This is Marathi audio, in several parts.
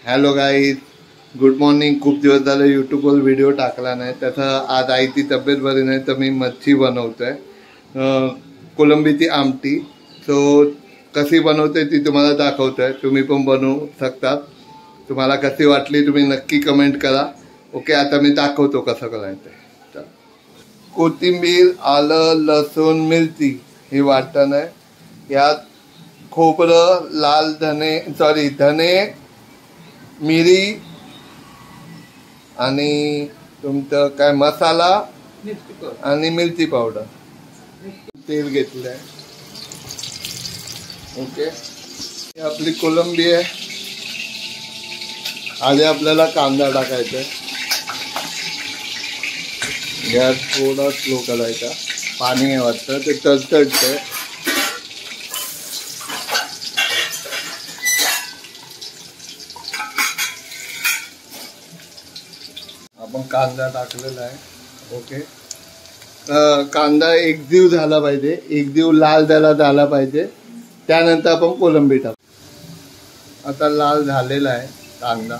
Hello guys, good morning. खूप दिवस झाले यूट्यूबवर व्हिडिओ टाकला नाही. त्याचं आज आईची तब्येत बरी नाही तर मी मच्छी बनवतोय, कोलंबीची आमटी. सो कशी बनवते ती तुम्हाला दाखवतोय. तुम्ही पण बनवू शकता. तुम्हाला कशी वाटली तुम्ही नक्की कमेंट करा. ओके, आता मी दाखवतो कसं करायचं. कोथिंबीर, आलं, लसूण, मिरची हे वाटण आहे. यात खोबरं, लाल धने, मिरी आणि तुमचं काय मसाला आणि मिरची पावडर. तेल घेतलं आहे. ओके, आपली कोलंबी आहे. आधी आपल्याला कांदा टाकायचा आहे. गॅस थोडा स्लो करायचा. पाणी आहे वाटतं ते तडतडतंय. आपण कांदा टाकलेला आहे. ओके, कांदा एकजीव झाला पाहिजे, एकजीव लाल झाला पाहिजे. त्यानंतर आपण कोलंबी टाकू. आता लाल झालेला आहे कांदा.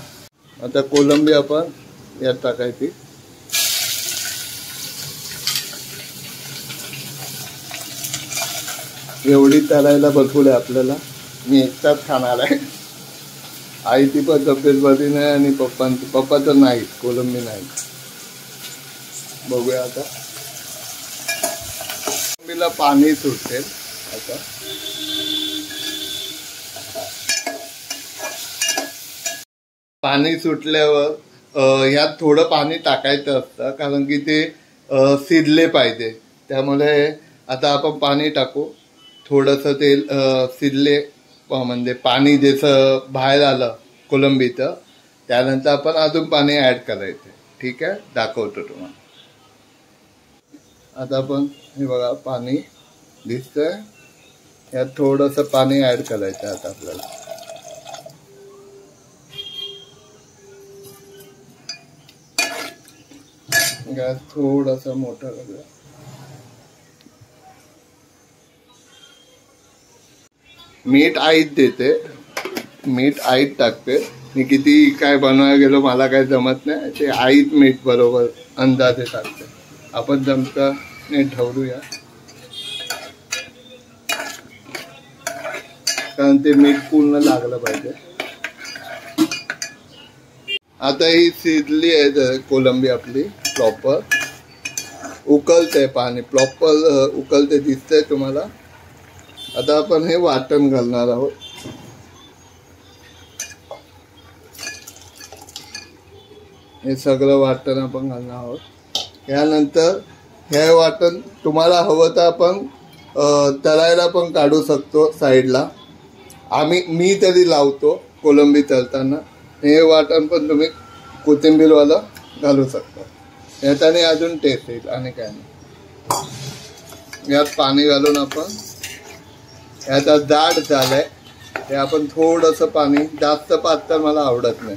आता कोलंबी आपण यात टाकायची. एवढी तळायला बसवली आपल्याला. मी एकटाच खाणार आहे. आईची पण तब्येत बरी नाही आणि पप्पाचं नाही, कोलंबी नाही. बघूया आता. कोलंबीला पाणी सुटेल. आता पाणी सुटल्यावर यात थोडं पाणी टाकायचं असतं, कारण की ते शिजले पाहिजे. त्यामुळे आता आपण पाणी टाकू. थोडंसं ते शिजले म्हणजे पाणी जसं बाहेर आलं कोलंबीचं, त्यानंतर आपण अजून पाणी ॲड करायचं. ठीक आहे, दाखवतो तुम्हाला. आता आपण हे बघा, पाणी दिसतंय. यात थोडंसं पाणी ॲड करायचं आता आपल्याला. गॅस थोडासा मोठा करूया. मीठ आईत देते, मीठ आईत टाकते. मी किती काय बनवायला गेलो मला काय जमत नाही. ते आईत मीठ बरोबर अंदाजे टाकते. आपण जमतं मीठ ठेवूया, कारण ते मीठ पूर्ण लागलं पाहिजे. आता ही शिजली आहे कोलंबी आपली. प्रॉपर उकलते पाणी, प्रॉपर उकलते, दिसतंय तुम्हाला. आता आपण हे वाटण घालणार आहोत. हे सगळं वाटण आपण घालणार आहोत. यानंतर हे वाटण तुम्हाला हवं तर आपण तळायला पण काढू शकतो साईडला. मी तरी लावतो कोलंबी तळताना. हे वाटण पण तुम्ही कोथिंबीरवाला घालू शकता. याच्याने अजून टेस्ट येईल आणि काय नाही. यात पाणी घालून आपण, याचा जाड झालाय ते आपण थोडंसं पाणी, जास्त पातळ मला आवडत नाही.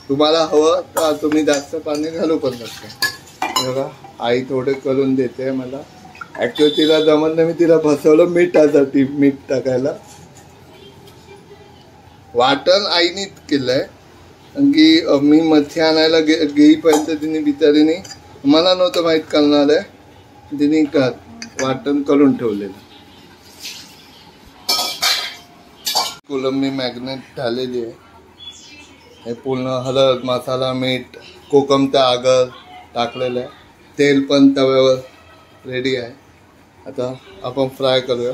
तुम्हाला हवं तर तुम्ही जास्त पाणी घालू पण शकता. बघा, आई थोडे करून देते मला. ॲक्च्युअली तिला जमत नाही, मी तिला फसवलं मिठासाठी, मीठ टाकायला. वाटण आईनीच केलंय, कारण की मी मच्छी आणायला घेईपर्यंत तिने बिचारीने, मला नव्हतं माहीत करणार आहे, तिने वाटण करून ठेवलेलं. कोलंबी मॅग्नेट झालेली आहे. हे पूर्ण हळद, मसाला, मीठ, कोकमचा आगर टाकलेलं आहे. तेल पण तव्यावर रेडी आहे. आता आपण फ्राय करूया.